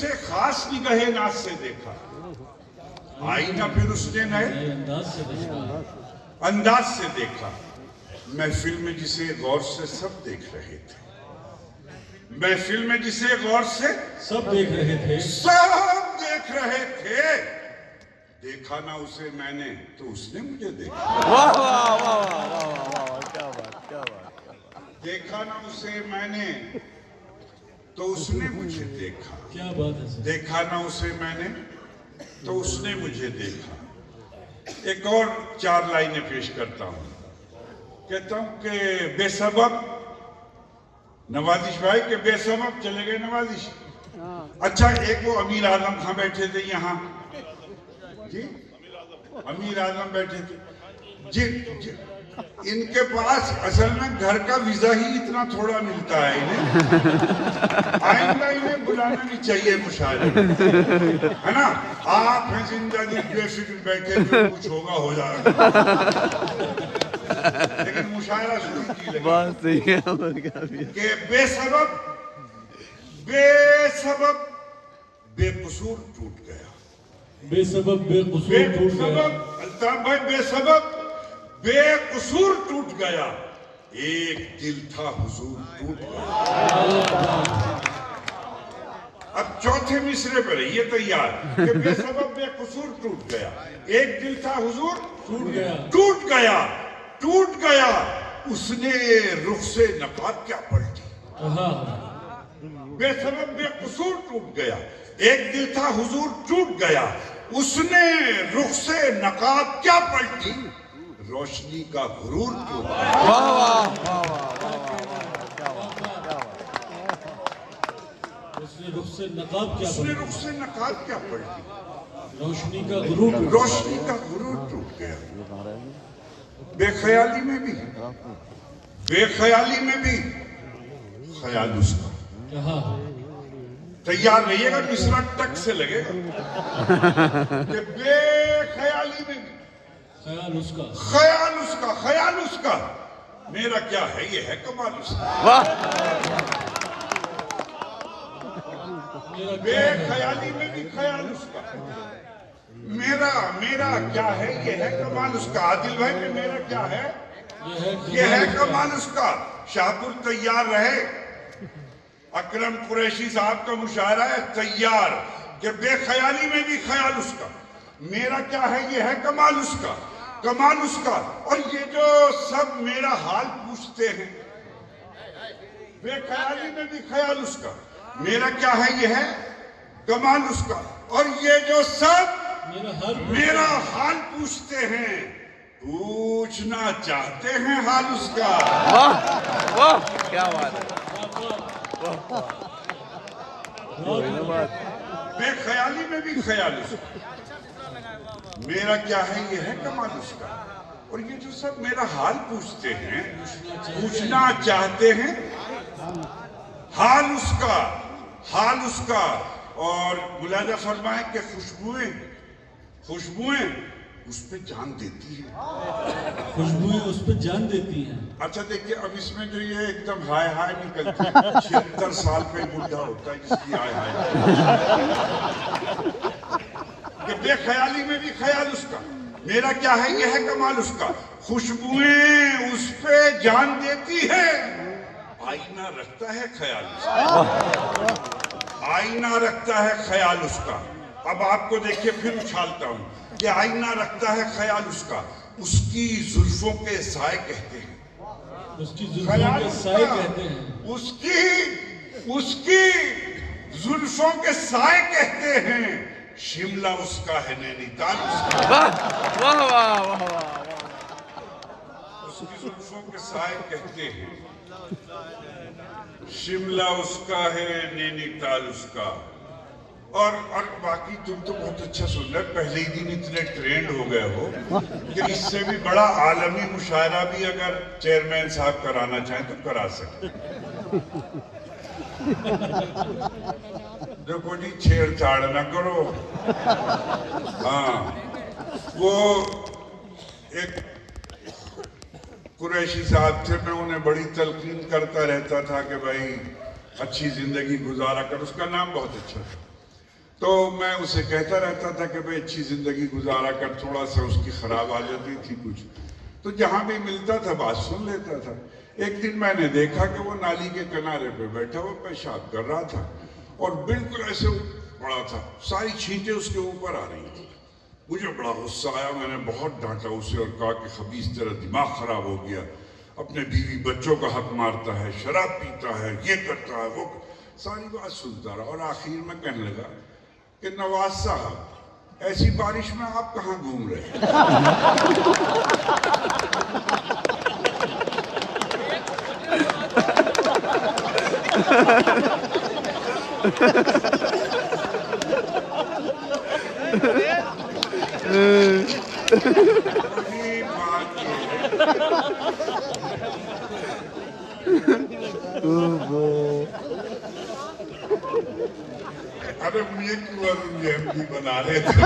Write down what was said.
से खास निगाहे नाज से देखा, आईना फिर उसने नए अंदाज से देखा। महफिल में जिसे गौर से सब देख रहे थे, महफिल में जिसे गौर से सब देख रहे थे, सब देख रहे थे। देखा ना उसे मैंने तो उसने मुझे देखा। वाह वाह वाह वाह वाह, क्या बात क्या बात। देखा ना उसे मैंने तो उसने मुझे देखा। क्या बात है सर। देखा ना उसे मैंने तो उसने मुझे देखा। एक और 4 लाइनें पेश करता हूं। कहता हूं कि बेसबब नवाजिश भाई के बेसबब चले गए नवाजिश। अच्छा, एक वो अमीर आजम खां बैठे थे यहाँ जी, अमीर आजम बैठे थे जी, जी। इनके पास असल में घर का वीजा ही इतना थोड़ा मिलता है इन्हें। आइंदा इन्हें बुलाना नहीं चाहिए मुशायरे, है ना। आप हैं जिंदगी बेफिक्र बैठे, जो कुछ होगा हो जाएगा, लेकिन मुशायरा शुरू की बात सही है कि बेसबब बेकसूर टूट गया। बेसबब बेकसूर टूट गया। अल्ताफ भाई, बेसबब बेकसूर टूट गया। एक दिल था हुजूर टूट गया। अब चौथे मिसरे पर ये तैयार कि बेसबब बेकसूर टूट गया। एक दिल था हुजूर टूट गया, टूट गया, टूट गया। उसने रुख से नकाब क्या पलटी। बेसबब बेकसूर टूट गया। एक दिल था हुजूर टूट गया। उसने रुख से नकाब क्या पलटी। रोशनी का गुरूर टूट गया। वाह वाह वाह वाह क्या बात क्या बात। उसने रुख से नकाब क्या उसने पलटी। रुख से नकाब क्या पलटी। रोशनी का गुरूर, रोशनी का गुरूर टूट गया। बेख्याली में भी, बेख्याली में भी ख्याल उसका। तैयार रहिएगा, मिसरा टक से लगेगा कि बेख्याली में भी ख्याल उसका, ख्याल उसका, ख्याल उसका। मेरा क्या है, ये है कमाल उसका। वाह। बेख्याली में भी ख्याल उसका। मेरा क्या है, ये है कमाल उसका। आदिल भाई में मेरा क्या है, ये है कमाल उसका। शाहपुर तैयार रहे। अकरम कुरैशी साहब का मुशायरा है तैयार कि बेख्याली में भी ख्याल उसका। मेरा क्या है, ये है कमाल उसका, कमाल उसका। और ये जो सब मेरा हाल पूछते हैं, बेख्याली में भी ख्याल उसका। मेरा क्या है, ये है कमाल उसका। और ये जो सब मेरा हाल पूछते हैं, पूछना चाहते हैं हाल उसका। वाह वाह क्या बात है। बेख्याली में भी ख्याल उसका। मेरा क्या है, ये है कमाल उसका। और ये जो सब मेरा हाल पूछते हैं, पूछना चाहते हैं हाल उसका, हाल उसका। और मुलाजा फरमाए कि खुशबुएं, खुशबुएं उस पे जान देती है। खुशबुएं उस पे जान देती हैं। अच्छा देखिए, अब इसमें जो ये एकदम हाय हाय निकलती है, 76 साल पे बुढ़ा होता है जिसकी हाय हाय। कि बेख्याली में भी ख्याल उसका। मेरा क्या है, ये है कमाल उसका। खुशबुएं उस पे जान देती है। आईना रखता है ख्याल उसका। आईना रखता है ख्याल उसका। अब आपको देखिए फिर उछालता हूं कि आईना रखता है ख्याल उसका। उसकी जुल्फों के साए कहते हैं, उसकी जुल्फों के साए कहते हैं, उसकी जुल्फों के साए कहते हैं। शिमला उसका है, नैनीताल उसका। वाह वाह वाह वाह वाह। उसकी जुल्फों के साए कहते हैं, शिमला उसका है, नैनीताल उसका। और बाकी तुम तो बहुत अच्छा सुन रहे। पहले ही दिन इतने ट्रेंड हो गए हो कि इससे भी बड़ा आलमी मुशायरा भी अगर चेयरमैन साहब कराना चाहें तो करा सकते। देखो जी, छेड़छाड़ ना करो। हाँ, वो एक कुरैशी साहब थे, मैं उन्हें बड़ी तलकीन करता रहता था कि भाई अच्छी जिंदगी गुजारा कर। उसका नाम बहुत अच्छा था। تو میں اسے کہتا رہتا تھا کہ بھائی اچھی زندگی گزارا کر, تھوڑا سا اس کی خراب آ جاتی تھی کچھ, تو جہاں بھی ملتا تھا بات سن لیتا تھا. ایک دن میں نے دیکھا کہ وہ نالی کے کنارے پہ بیٹھا وہ پیشاب کر رہا تھا اور بالکل ایسے پڑا تھا, ساری چھینٹیں اس کے اوپر آ رہی تھی. مجھے بڑا غصہ آیا, میں نے بہت ڈانٹا اسے اور کہا کہ خبیث تیرا دماغ خراب ہو گیا, اپنے بیوی بچوں کا حق مارتا ہے, شراب پیتا ہے, یہ کرتا ہے وہ. ساری بات سنتا رہا اور آخر میں کہنے لگا کہ نواز صاحب ایسی بارش میں آپ کہاں گھوم رہے ہیں؟ وہی بات ارے مجھے کیوں ایم پی بنا رہے تھے